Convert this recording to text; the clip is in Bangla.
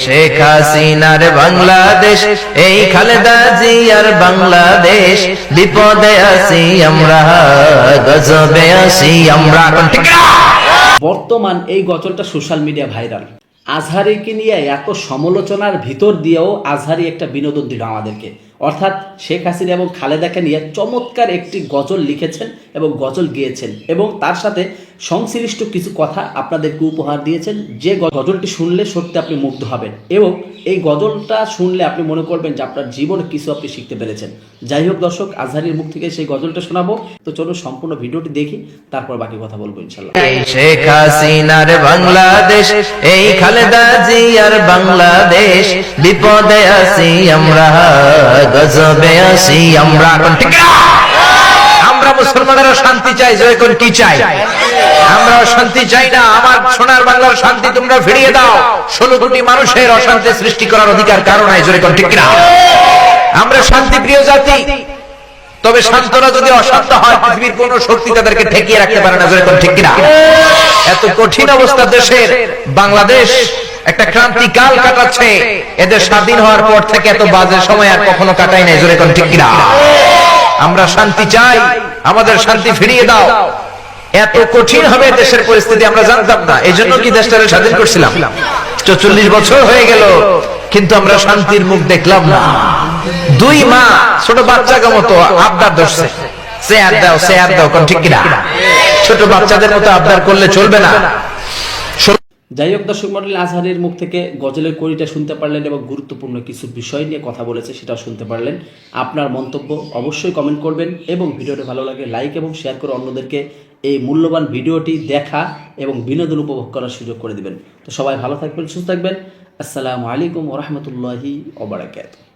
শেখ হাসিনার বাংলাদেশ, এই খালেদা জিয়ার বাংলাদেশ, বিপদে আছি আমরা, গজবে আছি আমরা। বর্তমান এই গজলটা সোশ্যাল মিডিয়া ভাইরাল। আজহারিকে নিয়ে এত সমালোচনার ভিতর দিয়েও আজহারি একটা বিনোদন দিল আমাদেরকে, অর্থাৎ শেখ হাসিনা এবং খালেদাকে নিয়ে চমৎকার একটি গজল লিখেছেন এবং গজল গেয়েছেন এবং তার সাথে সংশ্লিষ্ট কিছু কথা আপনাদেরকে উপহার দিয়েছেন, যে গজলটি শুনলে সত্যি আপনি মুগ্ধ হবেন এবং এই গজলটা শুনলে আপনি মনে করবেন যে আপনার জীবনে কিছু আপনি শিখতে পেরেছেন। যাই হোক দর্শক, আজহারির মুখ থেকে সেই গজলটা শোনাবো, তো চলুন সম্পূর্ণ ভিডিওটি দেখি, তারপর বাকি কথা বলবো ইনশাল্লাহ। শেখ হাসিনার বাংলাদেশ, এই খালেদা জিয়ার বাংলাদেশ, বিপদে আছি আমরা, গজবে আছি আমরা। আমরা মুসলমানেরা শান্তি চাই, জয় কোন কি চাই? আমরা শান্তি চাই না। আমার সোনার বাংলার শান্তি তোমরা ফিরিয়ে দাও। 16 কোটি মানুষের অশান্তি সৃষ্টি করার অধিকার কারণ নাই, জয় কোন ঠিক না? আমরা শান্তি প্রিয় জাতি, তবে শান্তরা যদি অশান্ত হয়, পৃথিবীর কোন শক্তি তাদেরকে ঠেকিয়ে রাখতে পারে না, জয় কোন ঠিক না? এত কঠিন অবস্থা দেশের, বাংলাদেশ একটা ক্রান্তিকাল কাটাচ্ছে। এদের স্বাধীন হওয়ার পর থেকে এত বাজে সময় আর কখনো কাটাই নাই, জোরে কোন ঠিক না? আমরা শান্তি চাই, আমাদের শান্তি ফিরিয়ে দাও। এত কঠিন হবে দেশের পরিস্থিতি আমরা জানতাম না, এই জন্য কি দেশটাকে স্বাধীন করছিলাম। 44 বছর হয়ে গেল, কিন্তু আমরা শান্তির মুখ দেখলাম না। 2 মা ছোট বাচ্চাকে মতো আবদার ধরছে, চেয়ার দাও চেয়ার দাও, কোন ঠিক না? ছোট বাচ্চাদের মতো আবদার করলে চলবে না। যাই হোক দর্শক মণ্ডলী, আজহারির মুখ থেকে গজলের কড়িটা শুনতে পারলেন এবং গুরুত্বপূর্ণ কিছু বিষয় নিয়ে কথা বলেছে সেটাও শুনতে পারলেন। আপনার মন্তব্য অবশ্যই কমেন্ট করবেন এবং ভিডিওটি ভালো লাগে লাইক এবং শেয়ার করে অন্যদেরকে এই মূল্যবান ভিডিওটি দেখা এবং বিনোদন উপভোগ করার সুযোগ করে দিবেন। তো সবাই ভালো থাকবেন, সুস্থ থাকবেন। আসসালামু আলাইকুম ওয়া রাহমাতুল্লাহি ওয়া বারাকাতুহু।